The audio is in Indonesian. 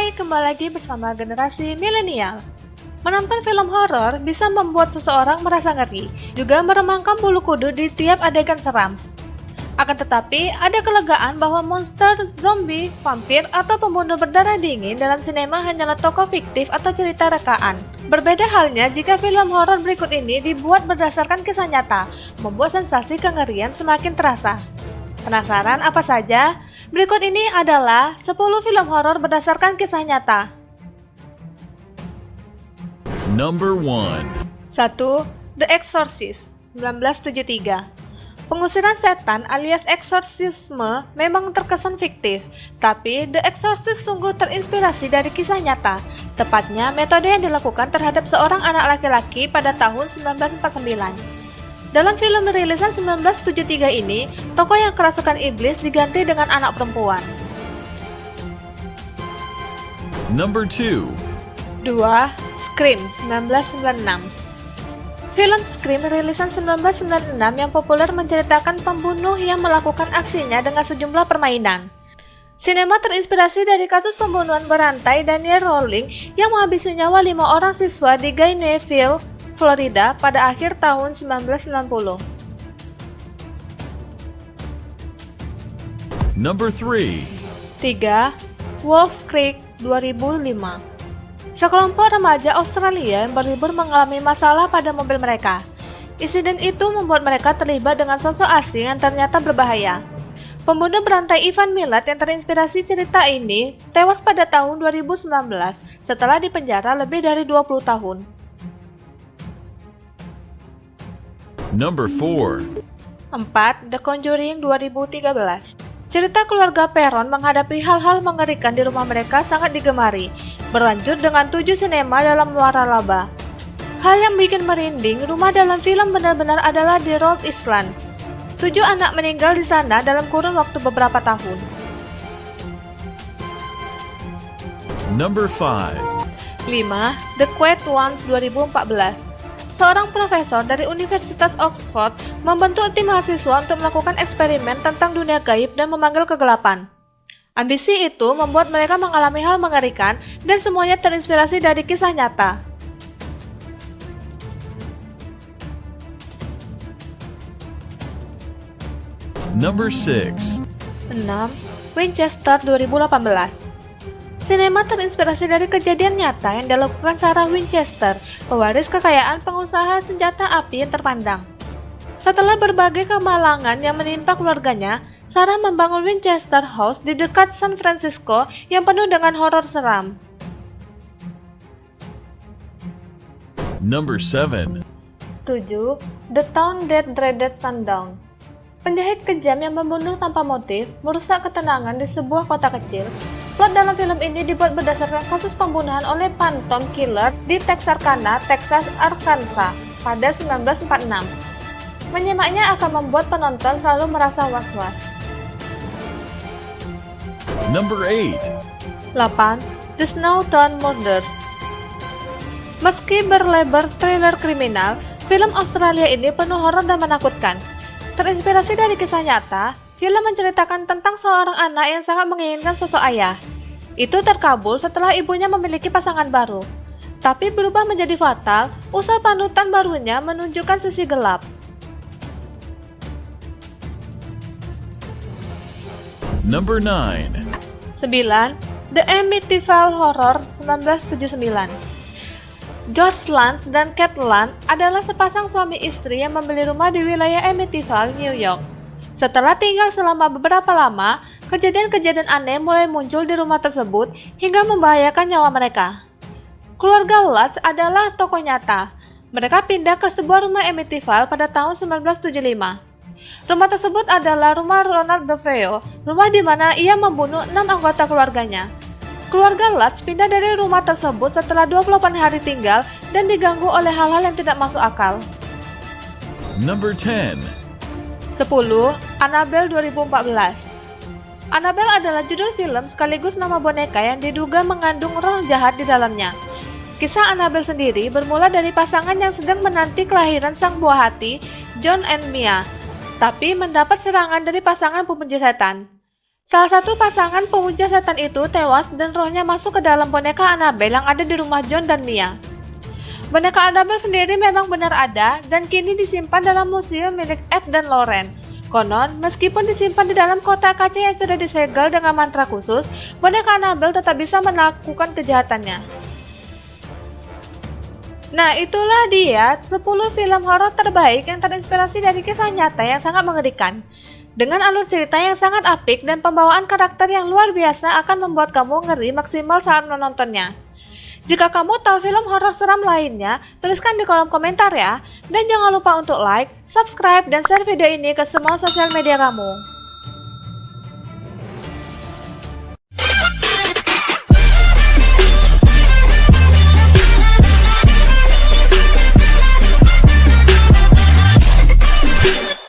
Hai, kembali lagi bersama generasi milenial. Menonton film horor bisa membuat seseorang merasa ngeri, juga meremangkan bulu kuduk di tiap adegan seram. Akan tetapi, ada kelegaan bahwa monster, zombie, vampir, atau pembunuh berdarah dingin dalam sinema hanyalah tokoh fiktif atau cerita rekaan. Berbeda halnya jika film horor berikut ini dibuat berdasarkan kisah nyata, membuat sensasi kengerian semakin terasa. Penasaran apa saja? Berikut ini adalah 10 film horor berdasarkan kisah nyata. Number 1. 1. The Exorcist, 1973. Pengusiran setan alias eksorsisme memang terkesan fiktif, tapi The Exorcist sungguh terinspirasi dari kisah nyata, tepatnya metode yang dilakukan terhadap seorang anak laki-laki pada tahun 1949. Dalam film rilisan 1973 ini, tokoh yang kerasukan iblis diganti dengan anak perempuan. Number 2. 2. Scream, 1996. Film Scream rilisan 1996 yang populer menceritakan pembunuh yang melakukan aksinya dengan sejumlah permainan. Sinema terinspirasi dari kasus pembunuhan berantai Daniel Rowling yang menghabisi nyawa 5 orang siswa di Gainesville, Florida pada akhir tahun 1990. Number 3. 3. Wolf Creek, 2005. Sekelompok remaja Australia yang berlibur mengalami masalah pada mobil mereka. Insiden itu membuat mereka terlibat dengan sosok asing yang ternyata berbahaya. Pembunuh berantai Ivan Milat yang terinspirasi cerita ini tewas pada tahun 2019 setelah dipenjara lebih dari 20 tahun. Number 4. 4. The Conjuring, 2013. Cerita keluarga Perron menghadapi hal-hal mengerikan di rumah mereka sangat digemari, berlanjut dengan 7 sinema dalam waralaba. Hal yang bikin merinding, rumah dalam film benar-benar adalah di Rhode Island. 7 anak meninggal di sana dalam kurun waktu beberapa tahun. Number 5. 5. The Quiet Ones, 2014. Seorang profesor dari Universitas Oxford membentuk tim mahasiswa untuk melakukan eksperimen tentang dunia gaib dan memanggil kegelapan. Ambisi itu membuat mereka mengalami hal mengerikan dan semuanya terinspirasi dari kisah nyata. Number 6. 6. Winchester, 2018. Sinema terinspirasi dari kejadian nyata yang dilakukan Sarah Winchester, pewaris kekayaan pengusaha senjata api yang terpandang. Setelah berbagai kemalangan yang menimpa keluarganya, Sarah membangun Winchester House di dekat San Francisco yang penuh dengan horor seram. Number 7. 7. The Town That Dreaded Sundown. Penjahit kejam yang membunuh tanpa motif, merusak ketenangan di sebuah kota kecil. Plot dalam film ini dibuat berdasarkan kasus pembunuhan oleh Phantom Killer di Texarkana, Texas, Arkansas pada 1946. Menyimaknya akan membuat penonton selalu merasa was-was. Number 8. 8. The Snowtown Murders. Meski berlabel thriller kriminal, film Australia ini penuh horor dan menakutkan. Terinspirasi dari kisah nyata, film menceritakan tentang seorang anak yang sangat menginginkan sosok ayah. Itu terkabul setelah ibunya memiliki pasangan baru. Tapi berubah menjadi fatal, usaha panutan barunya menunjukkan sisi gelap. Number 9. 9. The Amityville Horror, 1979. George Lance dan Kate Lance adalah sepasang suami istri yang membeli rumah di wilayah Amityville, New York. Setelah tinggal selama beberapa lama, kejadian-kejadian aneh mulai muncul di rumah tersebut hingga membahayakan nyawa mereka. Keluarga Lutz adalah tokoh nyata. Mereka pindah ke sebuah rumah Amityville pada tahun 1975. Rumah tersebut adalah rumah Ronald DeFeo, rumah di mana ia membunuh 6 anggota keluarganya. Keluarga Lutz pindah dari rumah tersebut setelah 28 hari tinggal dan diganggu oleh hal-hal yang tidak masuk akal. Number 10. 10. Annabelle, 2014. Annabelle adalah judul film sekaligus nama boneka yang diduga mengandung roh jahat di dalamnya. Kisah Annabelle sendiri bermula dari pasangan yang sedang menanti kelahiran sang buah hati, John and Mia, tapi mendapat serangan dari pasangan pemuja setan. Salah satu pasangan pemuja setan itu tewas dan rohnya masuk ke dalam boneka Annabelle yang ada di rumah John dan Mia. Boneka Annabelle sendiri memang benar ada dan kini disimpan dalam museum milik Ed dan Lauren. Konon, meskipun disimpan di dalam kotak kaca yang sudah disegel dengan mantra khusus, boneka Annabelle tetap bisa melakukan kejahatannya. Nah, itulah dia 10 film horor terbaik yang terinspirasi dari kisah nyata yang sangat mengerikan. Dengan alur cerita yang sangat apik dan pembawaan karakter yang luar biasa akan membuat kamu ngeri maksimal saat menontonnya. Jika kamu tahu film horor seram lainnya, tuliskan di kolom komentar ya. Dan jangan lupa untuk like, subscribe, dan share video ini ke semua sosial media kamu.